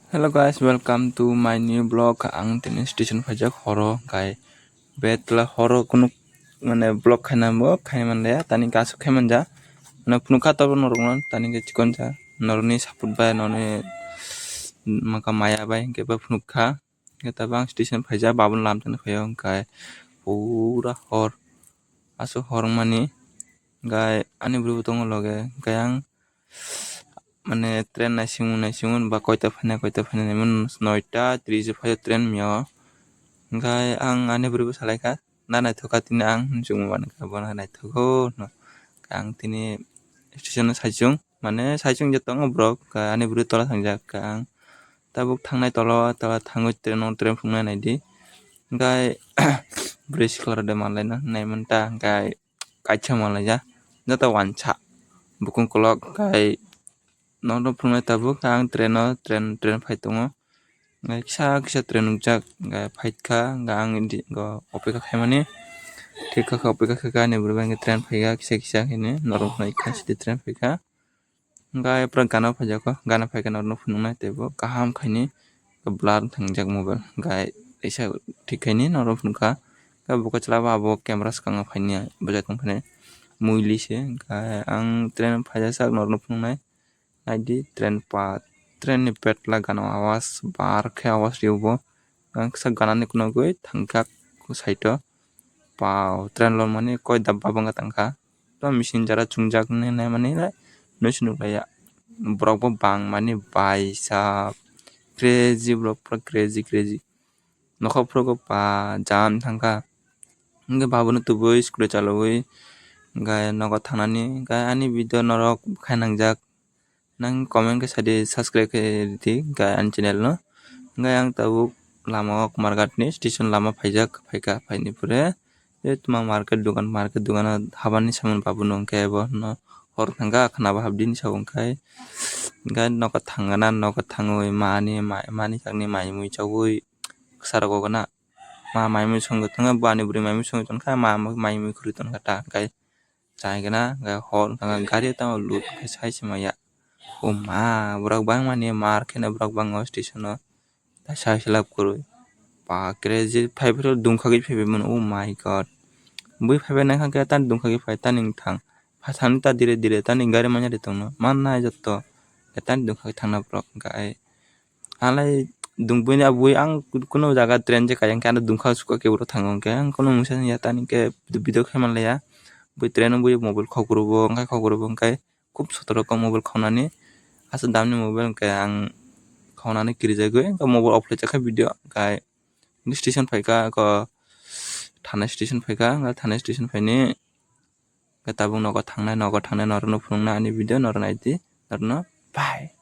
Hello guys, welcome to my new blog. Ang tini station pajak horo kai betla horo kunu mane blog khaina mo khaiman le tani kasu khaiman ja na kunu kha tor norong tani ke chikon ja norni saput bai noni maka maya bai ke ba phunukha ke tabang station phaja babun lam tan phayo kai pura hor asu hor mani gai ani bru tong loge gayang মানে train নাইসিমুন বা কয়টা ফাইনা নেমন 9টা 30 five train মিও গায় আং আনে Bru সালাইকা না নাইথকা তিনি আं zoom মানে বনা নাইথকো আं तिनि स्टेशन साइजों माने साइजों जतों ब्रक आने बुरु तला थांजाक आं ताबुक थांनाय तला थाङो ट्रेन फुंनाय नायदि गाय ब्रिज कलर दे मानलायना नायमोनता गाय काइचा मानलायजा जता वानचा बुकुं क्लक गाय नॉन फुंनाय ताबुक आं ट्रेन फाइतोङो किसा ट्रेन उजाक गाय फाइटखा आं इदि ग अपेका खायमाने ठेका अपेका खा ने बुरबांगे ट्रेन फाइगा किसा हेने नरम नाय खासिदि ट्रेन फाइगा गाय प्र गाना फाइजाको गाना फाइगा नरम फुंनाय तेबो काहाम खायनि ब्लार थांजाक मबाइल गाय ऐसा ठीक खायनि नरम फुंखा गा बुका चलाबा आबो कैमरा सकांगा फाइनि बजातों फाने मुइलिसे गाय आं ट्रेन फाइजासा नरम फुंनाय आइदि ट्रेन नि पेटला गाना आवाज बार खे आवाज रिउबो आं सा गाना नि कुना गय थांका को साइटो पाव ट्रेन लो माने कोय दब्बा बंगा तंखा तो मिसिन जरा चुंजाक ने नाय माने नसनु लाया ब्रॉक बांग माने बाइसा क्रेजी ब्रॉक पर क्रेजी नखो फ्रको पा जाम थांका इंगे बाबुनो तुबो स्कुल चालवै गाय नगो थांनानि गाय आनि भिडियो नरक खायनांजाक nang comment ke sadi subscribe ke di ga an channel no ga yang tabu lama market ni station lama phaika phaini pure e tuma market dugan habani saman babu nong ke bo no hor thanga khana ba habdin sabong kai ga noko thangana noko thangoi mani sakni mai mui chawui sarago gana mai mui songo thanga bani buri mai mui songo ton kha mai mui khuri ton kata kai chai gana ga hor thanga gari ta lut ke sai simaya burak bang mani mar kena burak bang station no ta sai selap kuru pa crazy five ro dungkha gi phebe mon oh my god bui phebe na kha tan dungkha gi phai tan ing thang phasan ta dire tan ing gari manya de tong no man na jotto tan dungkha thang na burak gai alai dungbuini abui ang kuno jaga train je kayang kana dungkha suka ke buro thangong ke ang kono musa ya tan ke video kheman leya bui train bui mobile khogrubo kai খুব সতর্ক mobile খাওনানি আসলে দামনি mobile কে আং খাওনানি কিরি যাগৈ mobile off লেজাখা video গাय station फाइका क थाना station फाइनि गताबुं नगो थांनाय नरनो फुंना आनि video नरनायदि नरनो बाय।